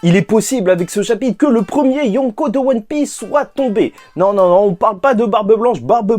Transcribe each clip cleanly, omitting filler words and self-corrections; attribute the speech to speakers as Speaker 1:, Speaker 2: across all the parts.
Speaker 1: Il est possible avec ce chapitre que le premier Yonko de One Piece soit tombé. Non, on parle pas de Barbe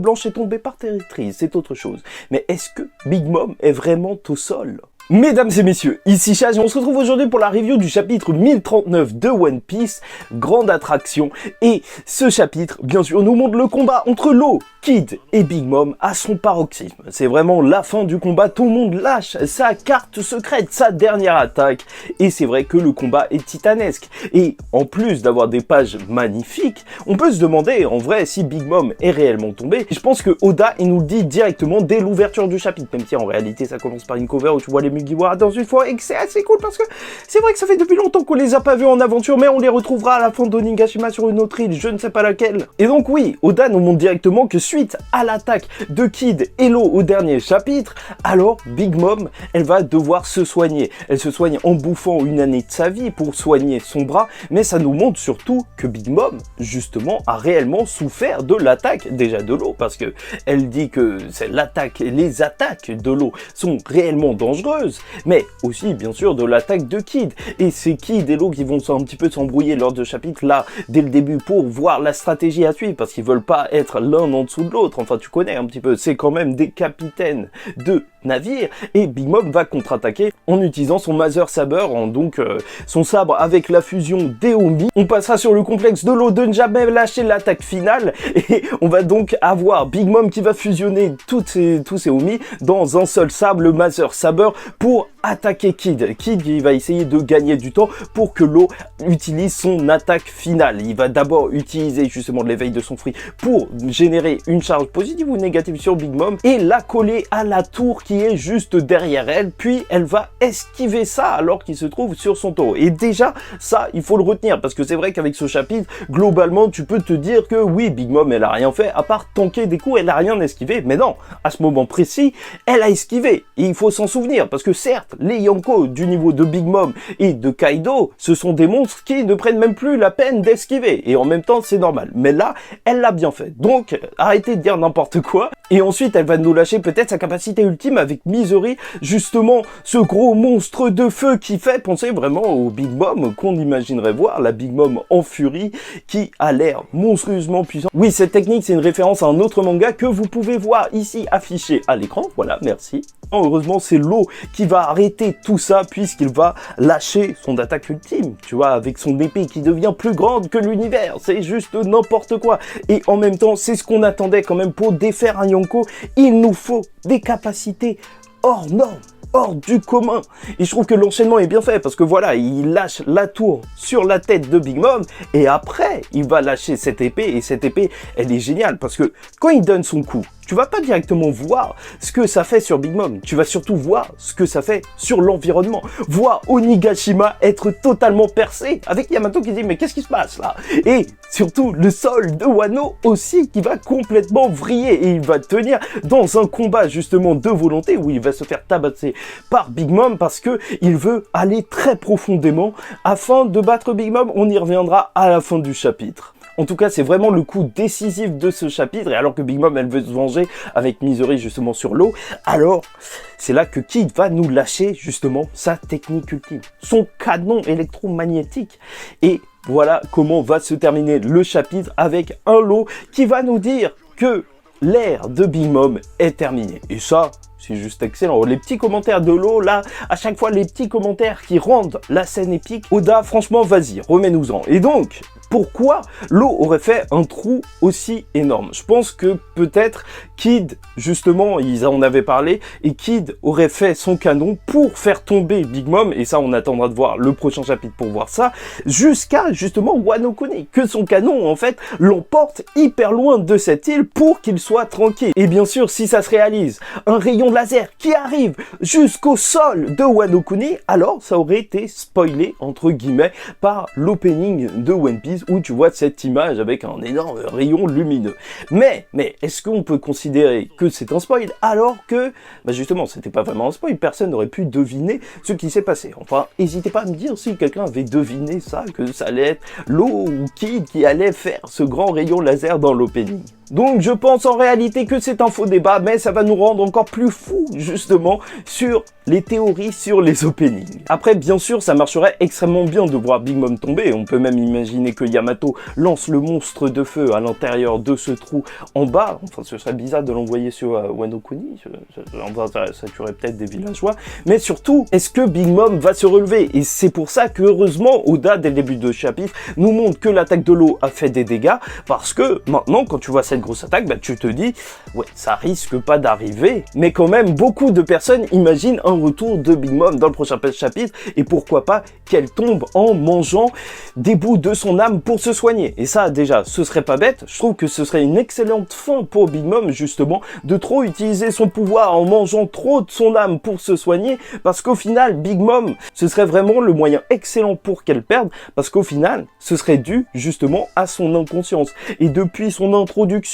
Speaker 1: Blanche est tombée par terrestrice, c'est autre chose. Mais est-ce que Big Mom est vraiment au sol ? Mesdames et messieurs, ici Chaz et on se retrouve aujourd'hui pour la review du chapitre 1039 de One Piece, grande attraction. Et ce chapitre, bien sûr, nous montre le combat entre Law, Kid et Big Mom à son paroxysme. C'est vraiment la fin du combat, tout le monde lâche sa carte secrète, sa dernière attaque. Et c'est vrai que le combat est titanesque. Et en plus d'avoir des pages magnifiques, on peut se demander en vrai si Big Mom est réellement tombé. Et je pense que Oda, il nous le dit directement dès l'ouverture du chapitre, même si en réalité ça commence par une cover où tu vois les Mugiwara dans une forêt et que c'est assez cool parce que c'est vrai que ça fait depuis longtemps qu'on les a pas vus en aventure, mais on les retrouvera à la fin d'Onigashima sur une autre île, je ne sais pas laquelle. Et donc oui, Oda nous montre directement que suite à l'attaque de Kid et Law au dernier chapitre, alors Big Mom, elle va devoir se soigner. Elle se soigne en bouffant une année de sa vie pour soigner son bras, mais ça nous montre surtout que Big Mom, justement, a réellement souffert de l'attaque déjà de Law, parce que elle dit que c'est l'attaque, les attaques de Law sont réellement dangereuses, mais aussi bien sûr de l'attaque de Kid. Et c'est Kid et Law qui vont un petit peu s'embrouiller lors de chapitre là dès le début pour voir la stratégie à suivre parce qu'ils veulent pas être l'un en dessous de l'autre. Enfin tu connais un petit peu, c'est quand même des capitaines de navire et Big Mom va contre-attaquer en utilisant son Mother Saber, donc son sabre avec la fusion des Omi. On passera sur le complexe de Law de ne jamais lâcher l'attaque finale et on va donc avoir Big Mom qui va fusionner tous ces Omi dans un seul sabre, le Mother Saber, pour attaquer Kid. Kid qui va essayer de gagner du temps pour que Law utilise son attaque finale. Il va d'abord utiliser justement l'éveil de son fruit pour générer une charge positive ou négative sur Big Mom et la coller à la tour qui est juste derrière elle, puis elle va esquiver ça alors qu'il se trouve sur son taureau. Et déjà, ça, il faut le retenir, parce que c'est vrai qu'avec ce chapitre, globalement, tu peux te dire que oui, Big Mom, elle a rien fait, à part tanker des coups, elle a rien esquivé, mais non, à ce moment précis, elle a esquivé, et il faut s'en souvenir, parce que certes, les Yonko du niveau de Big Mom et de Kaido, ce sont des monstres qui ne prennent même plus la peine d'esquiver, et en même temps, c'est normal, mais là, elle l'a bien fait, donc arrêtez de dire n'importe quoi, et ensuite, elle va nous lâcher peut-être sa capacité ultime avec Misery, justement ce gros monstre de feu qui fait penser vraiment au Big Mom qu'on imaginerait voir, la Big Mom en furie qui a l'air monstrueusement puissant. Oui, cette technique c'est une référence à un autre manga que vous pouvez voir ici affiché à l'écran, voilà, merci. Heureusement c'est Law qui va arrêter tout ça puisqu'il va lâcher son attaque ultime, tu vois, avec son épée qui devient plus grande que l'univers, c'est juste n'importe quoi. Et en même temps c'est ce qu'on attendait quand même pour défaire un Yonko, il nous faut des capacités hors normes, hors du commun. Et je trouve que l'enchaînement est bien fait parce que voilà, il lâche la tour sur la tête de Big Mom et après, il va lâcher cette épée et cette épée, elle est géniale parce que quand il donne son coup, tu vas pas directement voir ce que ça fait sur Big Mom, tu vas surtout voir ce que ça fait sur l'environnement. Voir Onigashima être totalement percé, avec Yamato qui dit mais qu'est-ce qui se passe là? Et surtout le sol de Wano aussi qui va complètement vriller et il va tenir dans un combat justement de volonté où il va se faire tabasser par Big Mom parce que il veut aller très profondément afin de battre Big Mom. On y reviendra à la fin du chapitre. En tout cas, c'est vraiment le coup décisif de ce chapitre, et alors que Big Mom, elle veut se venger avec Misery justement sur Law, alors c'est là que Kid va nous lâcher justement sa technique ultime, son canon électromagnétique, et voilà comment va se terminer le chapitre avec un Law qui va nous dire que l'ère de Big Mom est terminée. Et ça, c'est juste excellent. Les petits commentaires de Law, là, à chaque fois, les petits commentaires qui rendent la scène épique. Oda, franchement, vas-y, remets-nous-en. Et donc, pourquoi Law aurait fait un trou aussi énorme? Je pense que peut-être Kid, justement, ils en avaient parlé, et Kid aurait fait son canon pour faire tomber Big Mom, et ça, on attendra de voir le prochain chapitre pour voir ça, jusqu'à, justement, Wano Kuni, que son canon, en fait, l'emporte hyper loin de cette île pour qu'il soit tranquille. Et bien sûr, si ça se réalise, un rayon laser qui arrive jusqu'au sol de Wano Kuni, alors ça aurait été spoilé, entre guillemets, par l'opening de One Piece, où tu vois cette image avec un énorme rayon lumineux. Mais est-ce qu'on peut considérer que c'est un spoil alors que, justement, c'était pas vraiment un spoil, personne n'aurait pu deviner ce qui s'est passé. Enfin, n'hésitez pas à me dire si quelqu'un avait deviné ça, que ça allait être Law ou Kid qui allait faire ce grand rayon laser dans l'opening. Donc je pense en réalité que c'est un faux débat, mais ça va nous rendre encore plus fous justement sur les théories sur les openings. Après bien sûr ça marcherait extrêmement bien de voir Big Mom tomber, on peut même imaginer que Yamato lance le monstre de feu à l'intérieur de ce trou en bas, enfin ce serait bizarre de l'envoyer sur Wano Kuni, ça tuerait peut-être des villageois, mais surtout est-ce que Big Mom va se relever? Et c'est pour ça que heureusement Oda dès le début de chapitre nous montre que l'attaque de l'eau a fait des dégâts, parce que maintenant quand tu vois cette grosse attaque, tu te dis, ouais, ça risque pas d'arriver, mais quand même, beaucoup de personnes imaginent un retour de Big Mom dans le prochain chapitre, et pourquoi pas qu'elle tombe en mangeant des bouts de son âme pour se soigner. Et ça, déjà, ce serait pas bête, je trouve que ce serait une excellente fin pour Big Mom, justement, de trop utiliser son pouvoir en mangeant trop de son âme pour se soigner, parce qu'au final, Big Mom, ce serait vraiment le moyen excellent pour qu'elle perde, parce qu'au final, ce serait dû, justement, à son inconscience. Et depuis son introduction,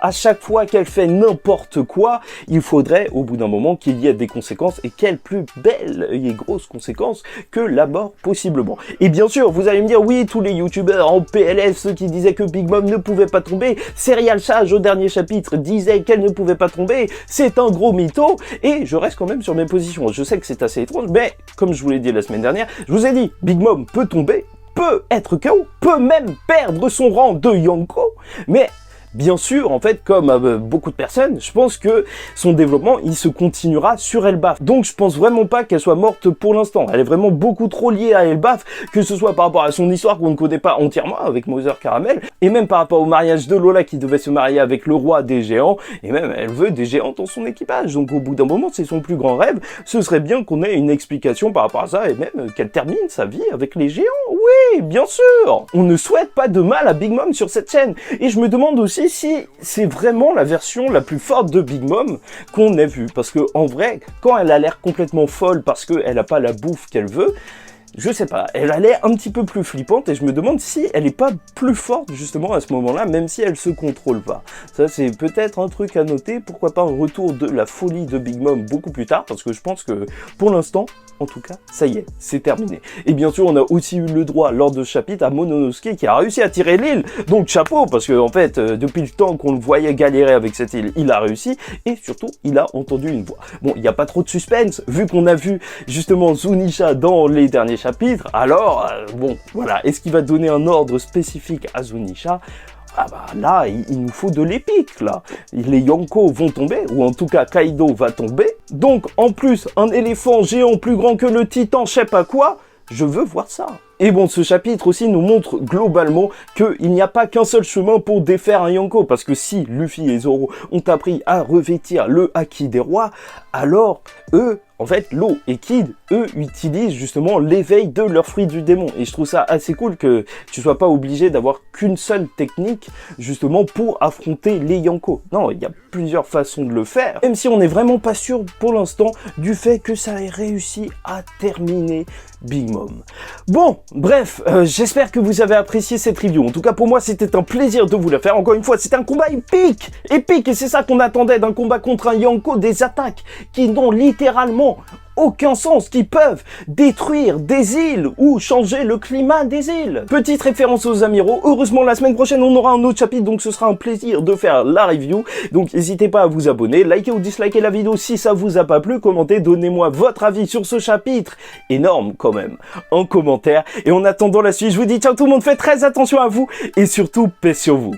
Speaker 1: à chaque fois qu'elle fait n'importe quoi, il faudrait au bout d'un moment qu'il y ait des conséquences, et quelles plus belles et grosses conséquences que la mort possiblement. Et bien sûr, vous allez me dire, oui, tous les youtubeurs en PLS, ceux qui disaient que Big Mom ne pouvait pas tomber, Serial Sage au dernier chapitre disait qu'elle ne pouvait pas tomber, c'est un gros mytho, et je reste quand même sur mes positions. Je sais que c'est assez étrange, mais comme je vous l'ai dit la semaine dernière, je vous ai dit, Big Mom peut tomber, peut être KO, peut même perdre son rang de Yonko, mais bien sûr, en fait, comme beaucoup de personnes, je pense que son développement, il se continuera sur Elbaf. Donc, je pense vraiment pas qu'elle soit morte pour l'instant. Elle est vraiment beaucoup trop liée à Elbaf, que ce soit par rapport à son histoire qu'on ne connaît pas entièrement avec Mother Caramel, et même par rapport au mariage de Lola qui devait se marier avec le roi des géants, et même elle veut des géants dans son équipage. Donc, au bout d'un moment, c'est son plus grand rêve. Ce serait bien qu'on ait une explication par rapport à ça, et même qu'elle termine sa vie avec les géants. Oui, bien sûr. On ne souhaite pas de mal à Big Mom sur cette chaîne. Et je me demande aussi si c'est vraiment la version la plus forte de Big Mom qu'on ait vue. Parce que en vrai, quand elle a l'air complètement folle parce qu'elle n'a pas la bouffe qu'elle veut, je sais pas, elle a l'air un petit peu plus flippante et je me demande si elle est pas plus forte justement à ce moment-là, même si elle se contrôle pas. Ça c'est peut-être un truc à noter, pourquoi pas un retour de la folie de Big Mom beaucoup plus tard, parce que je pense que pour l'instant, en tout cas, ça y est, c'est terminé. Et bien sûr, on a aussi eu le droit lors de ce chapitre à Mononosuke qui a réussi à tirer l'île, donc chapeau, parce que en fait, depuis le temps qu'on le voyait galérer avec cette île, il a réussi, et surtout, il a entendu une voix. Bon, il n'y a pas trop de suspense, vu qu'on a vu justement Zunisha dans les derniers chapitres, alors, bon, voilà, est-ce qu'il va donner un ordre spécifique à Zunisha ? Ah bah là, il nous faut de l'épique là. Les Yonko vont tomber, ou en tout cas Kaido va tomber. Donc en plus, un éléphant géant plus grand que le titan, je sais pas quoi, je veux voir ça. Et bon, ce chapitre aussi nous montre globalement qu'il n'y a pas qu'un seul chemin pour défaire un Yonko, parce que si Luffy et Zoro ont appris à revêtir le Haki des rois, alors eux, en fait, Law et Kid, eux, utilisent justement l'éveil de leur fruit du démon. Et je trouve ça assez cool que tu sois pas obligé d'avoir qu'une seule technique, justement, pour affronter les Yonko. Non, il y a plusieurs façons de le faire, même si on n'est vraiment pas sûr, pour l'instant, du fait que ça ait réussi à terminer Big Mom. Bon, bref, j'espère que vous avez apprécié cette review. En tout cas, pour moi, c'était un plaisir de vous la faire. Encore une fois, c'était un combat épique, et c'est ça qu'on attendait d'un combat contre un Yonko, des attaques qui n'ont littéralement aucun sens, qui peuvent détruire des îles ou changer le climat des îles. Petite référence aux amiraux. Heureusement, la semaine prochaine, on aura un autre chapitre, donc ce sera un plaisir de faire la review. Donc, n'hésitez pas à vous abonner, liker ou disliker la vidéo si ça vous a pas plu, commentez, donnez-moi votre avis sur ce chapitre. Énorme, quand même. En commentaire. Et en attendant la suite, je vous dis ciao tout le monde, faites très attention à vous, et surtout, paix sur vous.